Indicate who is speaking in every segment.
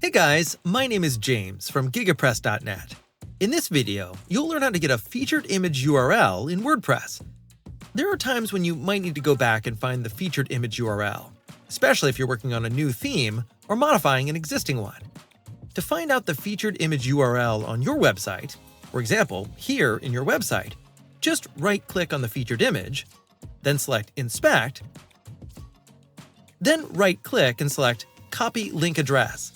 Speaker 1: Hey guys, my name is James from gigapress.net. In this video, you'll learn how to get a featured image URL in WordPress. There are times when you might need to go back and find the featured image URL, especially if you're working on a new theme or modifying an existing one. To find out the featured image URL on your website, for example, here in your website, just right-click on the featured image, then select Inspect, then right-click and select Copy Link Address.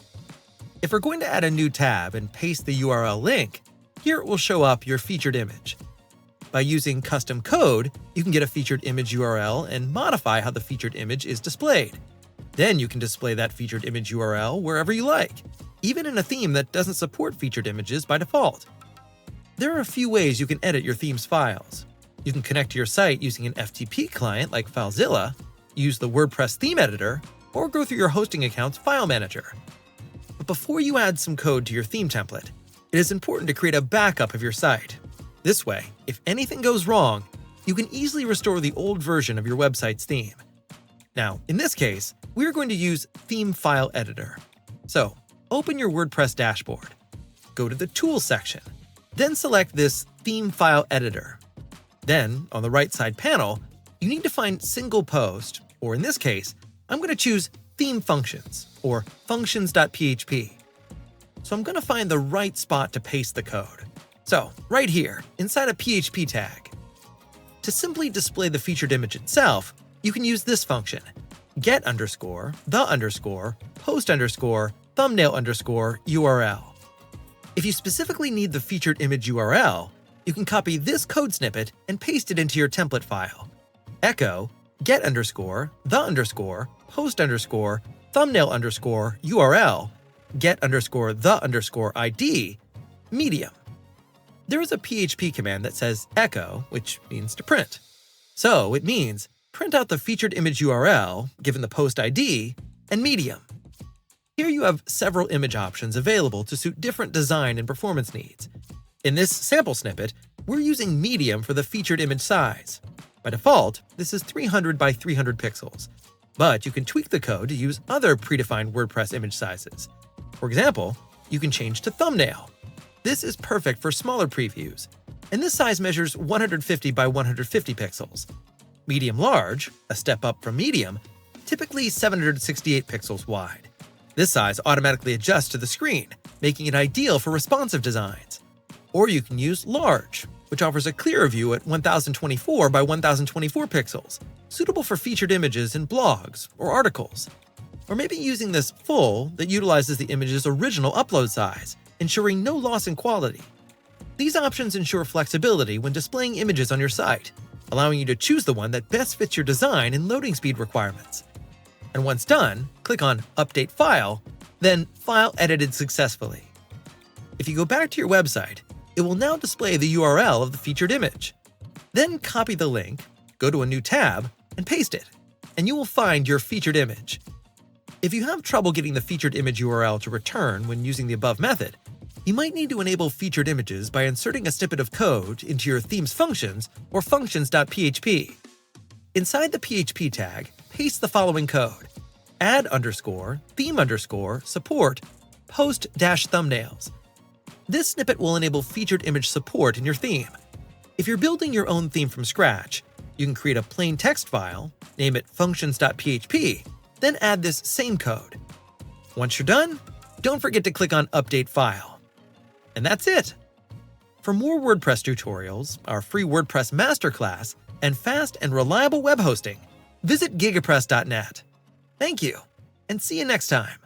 Speaker 1: If we're going to add a new tab and paste the URL link, here it will show up your featured image. By using custom code, you can get a featured image URL and modify how the featured image is displayed. Then you can display that featured image URL wherever you like, even in a theme that doesn't support featured images by default. There are a few ways you can edit your theme's files. You can connect to your site using an FTP client like FileZilla, use the WordPress theme editor, or go through your hosting account's file manager. But before you add some code to your theme template, it is important to create a backup of your site. This way, if anything goes wrong, you can easily restore the old version of your website's theme. Now, in this case, we're going to use Theme File Editor. So, open your WordPress dashboard. Go to the Tools section. Then select this Theme File Editor. Then, on the right side panel, you need to find Single Post, or in this case, I'm going to choose Theme Functions, or functions.php. So I'm going to find the right spot to paste the code. So, right here, inside a PHP tag. To simply display the featured image itself, you can use this function, get_the_post_thumbnail_URL. If you specifically need the featured image URL, you can copy this code snippet and paste it into your template file. Echo get_the_post_thumbnail_URL get_the_ID medium. There is a PHP command that says echo, which means to print. So it means print out the featured image URL, given the post ID, and medium. Here you have several image options available to suit different design and performance needs. In this sample snippet, we're using medium for the featured image size. By default, this is 300 by 300 pixels, but you can tweak the code to use other predefined WordPress image sizes. For example, you can change to thumbnail. This is perfect for smaller previews, and this size measures 150 by 150 pixels. Medium large, a step up from medium, typically 768 pixels wide. This size automatically adjusts to the screen, making it ideal for responsive designs. Or you can use large, which offers a clearer view at 1024 by 1024 pixels, suitable for featured images in blogs or articles. Or maybe using this full that utilizes the image's original upload size, ensuring no loss in quality. These options ensure flexibility when displaying images on your site, allowing you to choose the one that best fits your design and loading speed requirements. And once done, click on Update File, then File Edited Successfully. If you go back to your website, it will now display the URL of the featured image. Then copy the link, go to a new tab, and paste it, and you will find your featured image. If you have trouble getting the featured image URL to return when using the above method, you might need to enable featured images by inserting a snippet of code into your theme's functions or functions.php. Inside the PHP tag, paste the following code: add_theme_support post-thumbnails. This snippet will enable featured image support in your theme. If you're building your own theme from scratch, you can create a plain text file, name it functions.php, then add this same code. Once you're done, don't forget to click on Update File. And that's it! For more WordPress tutorials, our free WordPress masterclass, and fast and reliable web hosting, visit gigapress.net. Thank you, and see you next time.